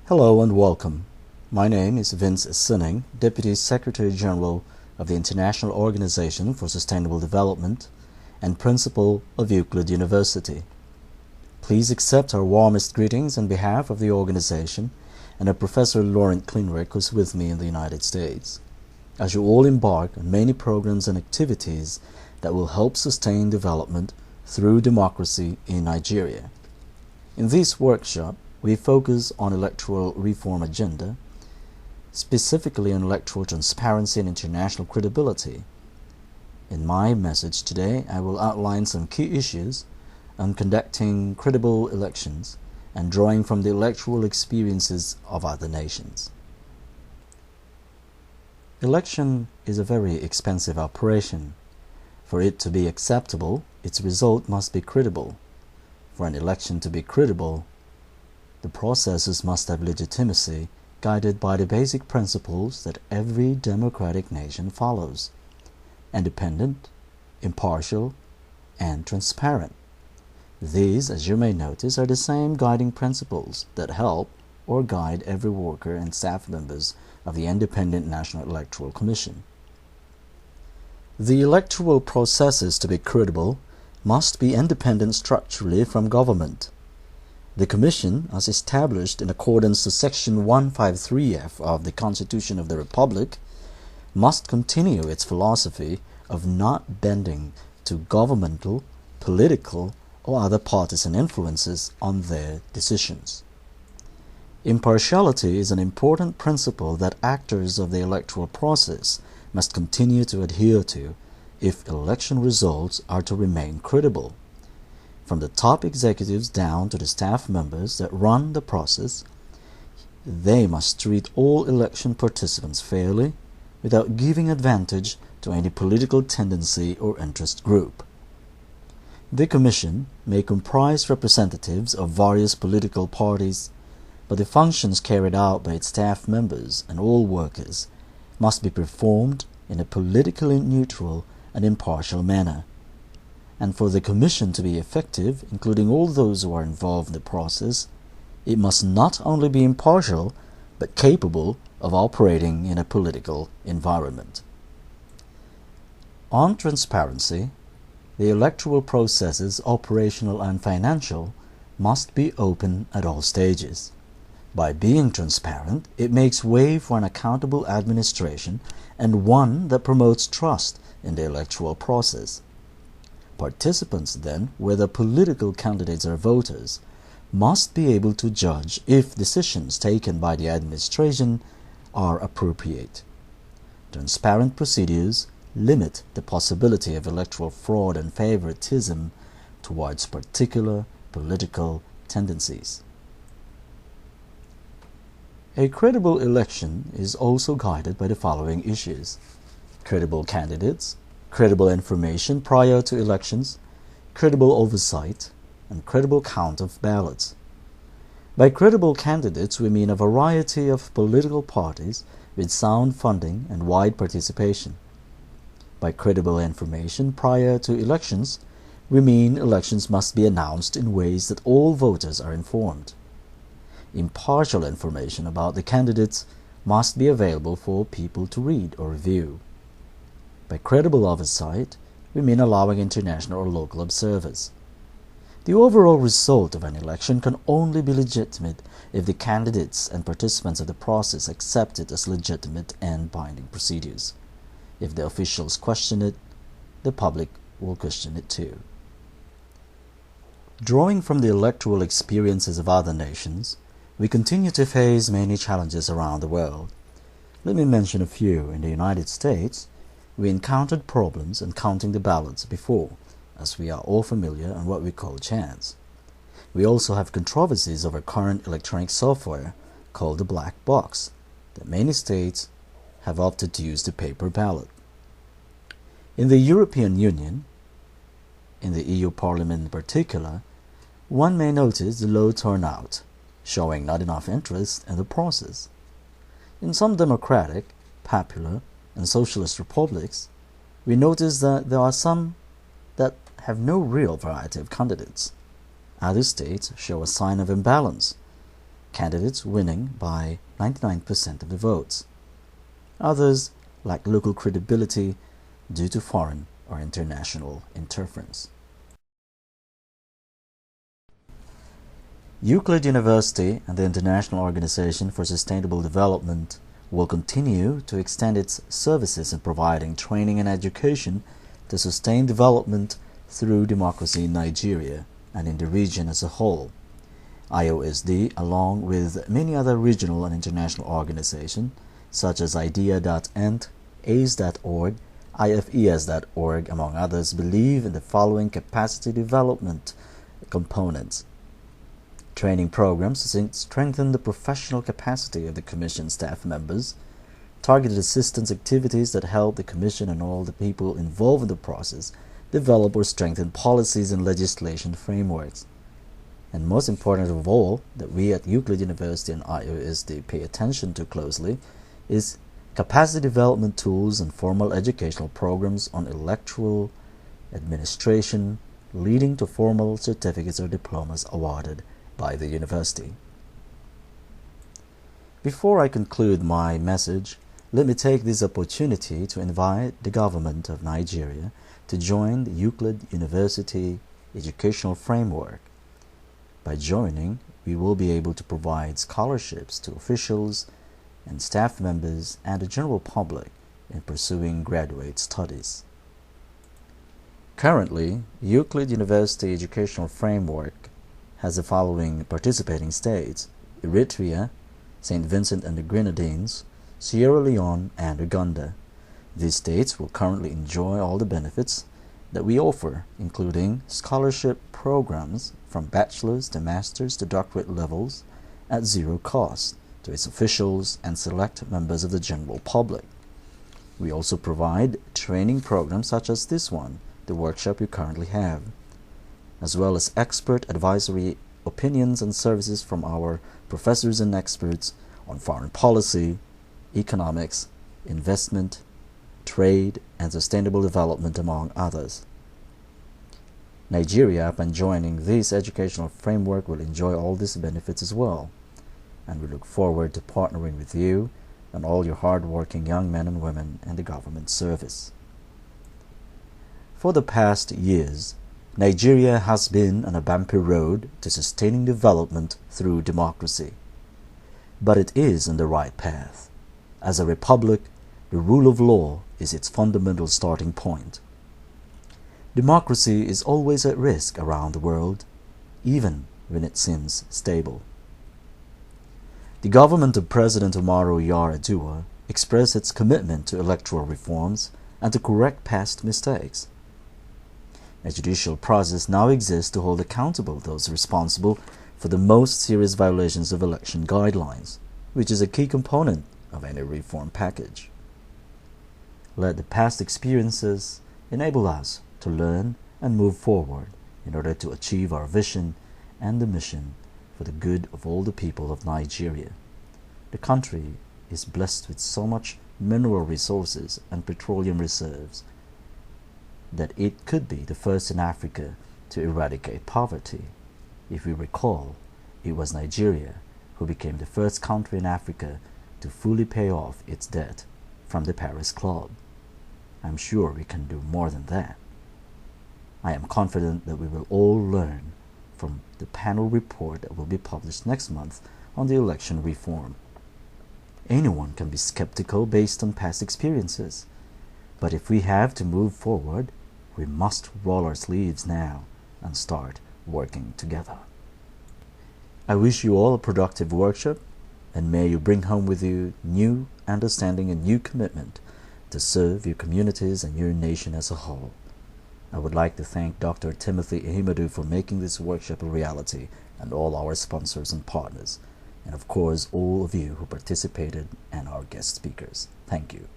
Hello and welcome. My name is Vince Sinning, Deputy Secretary General of the International Organization for Sustainable Development and Principal of Euclid University. Please accept our warmest greetings on behalf of the organization and of Professor Laurent Kleinrich, who is with me in the United States, as you all embark on many programs and activities that will help sustain development through democracy in Nigeria. In this workshop, we focus on electoral reform agenda, specifically on electoral transparency and international credibility. In my message today, I will outline some key issues on conducting credible elections and drawing from the electoral experiences of other nations. Election is a very expensive operation. For it to be acceptable, its result must be credible. For an election to be credible, the processes must have legitimacy, guided by the basic principles that every democratic nation follows: independent, impartial, and transparent. These, as you may notice, are the same guiding principles that help or guide every worker and staff members of the Independent National Electoral Commission. The electoral processes, to be credible, must be independent structurally from government. The Commission, as established in accordance to Section 153F of the Constitution of the Republic, must continue its philosophy of not bending to governmental, political, or other partisan influences on their decisions. Impartiality is an important principle that actors of the electoral process must continue to adhere to if election results are to remain credible. From the top executives down to the staff members that run the process, they must treat all election participants fairly without giving advantage to any political tendency or interest group. The Commission may comprise representatives of various political parties, but the functions carried out by its staff members and all workers must be performed in a politically neutral and impartial manner. And for the Commission to be effective, including all those who are involved in the process, it must not only be impartial, but capable of operating in a political environment. On transparency, the electoral processes, operational and financial, must be open at all stages. By being transparent, it makes way for an accountable administration and one that promotes trust in the electoral process. Participants, then, whether political candidates or voters, must be able to judge if decisions taken by the administration are appropriate. Transparent procedures limit the possibility of electoral fraud and favoritism towards particular political tendencies. A credible election is also guided by the following issues: credible candidates, credible information prior to elections, credible oversight, and credible count of ballots. By credible candidates, we mean a variety of political parties with sound funding and wide participation. By credible information prior to elections, we mean elections must be announced in ways that all voters are informed. Impartial information about the candidates must be available for people to read or review. By credible oversight, we mean allowing international or local observers. The overall result of an election can only be legitimate if the candidates and participants of the process accept it as legitimate and binding procedures. If the officials question it, the public will question it too. Drawing from the electoral experiences of other nations, we continue to face many challenges around the world. Let me mention a few. In the United States, we encountered problems in counting the ballots before, as we are all familiar on what we call chance. We also have controversies over current electronic software called the black box that many states have opted to use the paper ballot. In the European Union, in the EU Parliament in particular, one may notice the low turnout, showing not enough interest in the process. In some democratic, popular, and socialist republics, we notice that there are some that have no real variety of candidates. Other states show a sign of imbalance. candidates winning by 99% of the votes. Others lack local credibility due to foreign or international interference. Euclid University and the International Organization for Sustainable Development will continue to extend its services in providing training and education to sustain development through democracy in Nigeria and in the region as a whole. IOSD, along with many other regional and international organizations such as IDEA.ent, ACE.org, IFES.org, among others, believe in the following capacity development components. Training programs to strengthen the professional capacity of the Commission staff members, targeted assistance activities that help the Commission and all the people involved in the process develop or strengthen policies and legislation frameworks. And most important of all, that we at Euclid University and IOSD pay attention to closely, is capacity development tools and formal educational programs on electoral administration, leading to formal certificates or diplomas awarded by the university. Before I conclude my message, let me take this opportunity to invite the government of Nigeria to join the Euclid University Educational Framework. By joining, we will be able to provide scholarships to officials and staff members and the general public in pursuing graduate studies. Currently, Euclid University Educational Framework has the following participating states: Eritrea, St. Vincent and the Grenadines, Sierra Leone, and Uganda. These states will currently enjoy all the benefits that we offer, including scholarship programs from bachelor's to master's to doctorate levels at zero cost to its officials and select members of the general public. We also provide training programs such as this one, the workshop you currently have, as well as expert advisory opinions and services from our professors and experts on foreign policy, economics, investment, trade, and sustainable development, among others. Nigeria, upon joining this educational framework, will enjoy all these benefits as well, and we look forward to partnering with you and all your hard-working young men and women in the government service. For the past years, Nigeria has been on a bumpy road to sustaining development through democracy. But it is on the right path. As a republic, the rule of law is its fundamental starting point. Democracy is always at risk around the world, even when it seems stable. The government of President Umaru Yar'Adua expressed its commitment to electoral reforms and to correct past mistakes. A judicial process now exists to hold accountable those responsible for the most serious violations of election guidelines, which is a key component of any reform package. Let the past experiences enable us to learn and move forward in order to achieve our vision and the mission for the good of all the people of Nigeria. The country is blessed with so much mineral resources and petroleum reserves that it could be the first in Africa to eradicate poverty. If we recall, it was Nigeria who became the first country in Africa to fully pay off its debt from the Paris Club. I'm sure we can do more than that. I am confident that we will all learn from the panel report that will be published next month on the election reform. Anyone can be skeptical based on past experiences, but if we have to move forward, we must roll our sleeves now and start working together. I wish you all a productive workshop, and may you bring home with you new understanding and new commitment to serve your communities and your nation as a whole. I would like to thank Dr. Timothy Ihemadu for making this workshop a reality, and all our sponsors and partners, and of course all of you who participated and our guest speakers. Thank you.